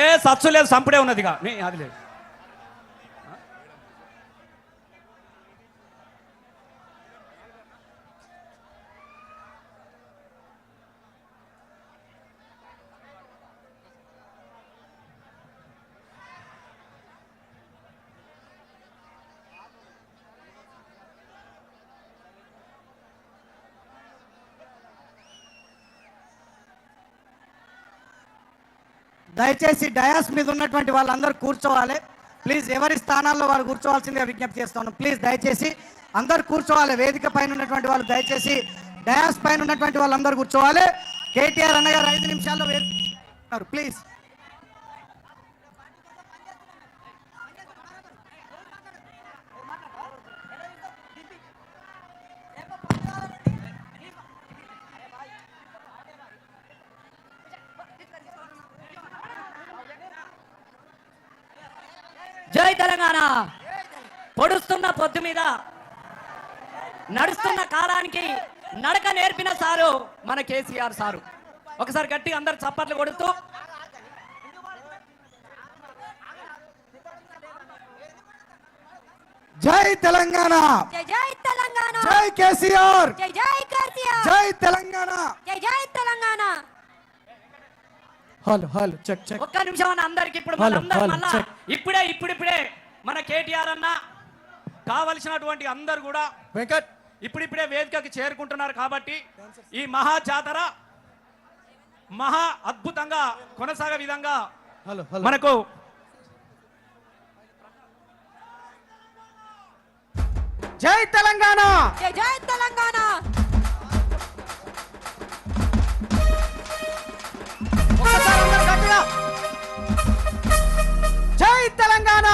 ఏ సచ్చు లేదు, సంపుడే ఉన్నదిగా అది లేదు. దయచేసి డయాస్ మీద ఉన్నటువంటి వాళ్ళందరూ కూర్చోవాలి ప్లీజ్. ఎవరి స్థానాల్లో వారు కూర్చోవాల్సిందిగా విజ్ఞప్తి చేస్తాను. ప్లీజ్ దయచేసి అందరు కూర్చోవాలి. వేదిక పైన ఉన్నటువంటి వాళ్ళు దయచేసి డయాస్ పైన ఉన్నటువంటి వాళ్ళందరూ కూర్చోవాలి. కేటీఆర్ అన్నగారు 5 నిమిషాల్లో ప్లీజ్. జై తెలంగాణ. పొడుస్తున్న పొద్దు మీద నడుస్తున్న కాలానికి నడక నేర్పిన సారు మన కేసీఆర్ సారు. ఒకసారి గట్టి అందరు చప్పట్లు కొడుతూ జై తెలంగాణ, జై తెలంగాణ, జై కేసీఆర్, జై కేసీఆర్, జై తెలంగాణ, జై Telangana. Hello hello check check. ఒక్క నిమిషం అన్న అందరికి. ఇప్పుడు ఇప్పుడే మన కేటీఆర్ అన్న కావలసినటువంటి అందరు కూడా వెంకట్ ఇప్పుడిప్పుడే వేదికకి చేరుకుంటున్నారు. కాబట్టి ఈ మహా జాతర మహా అద్భుతంగా కొనసాగే విధంగా మనకు జై తెలంగాణ, జై తెలంగాణ. జై తెలంగాణ.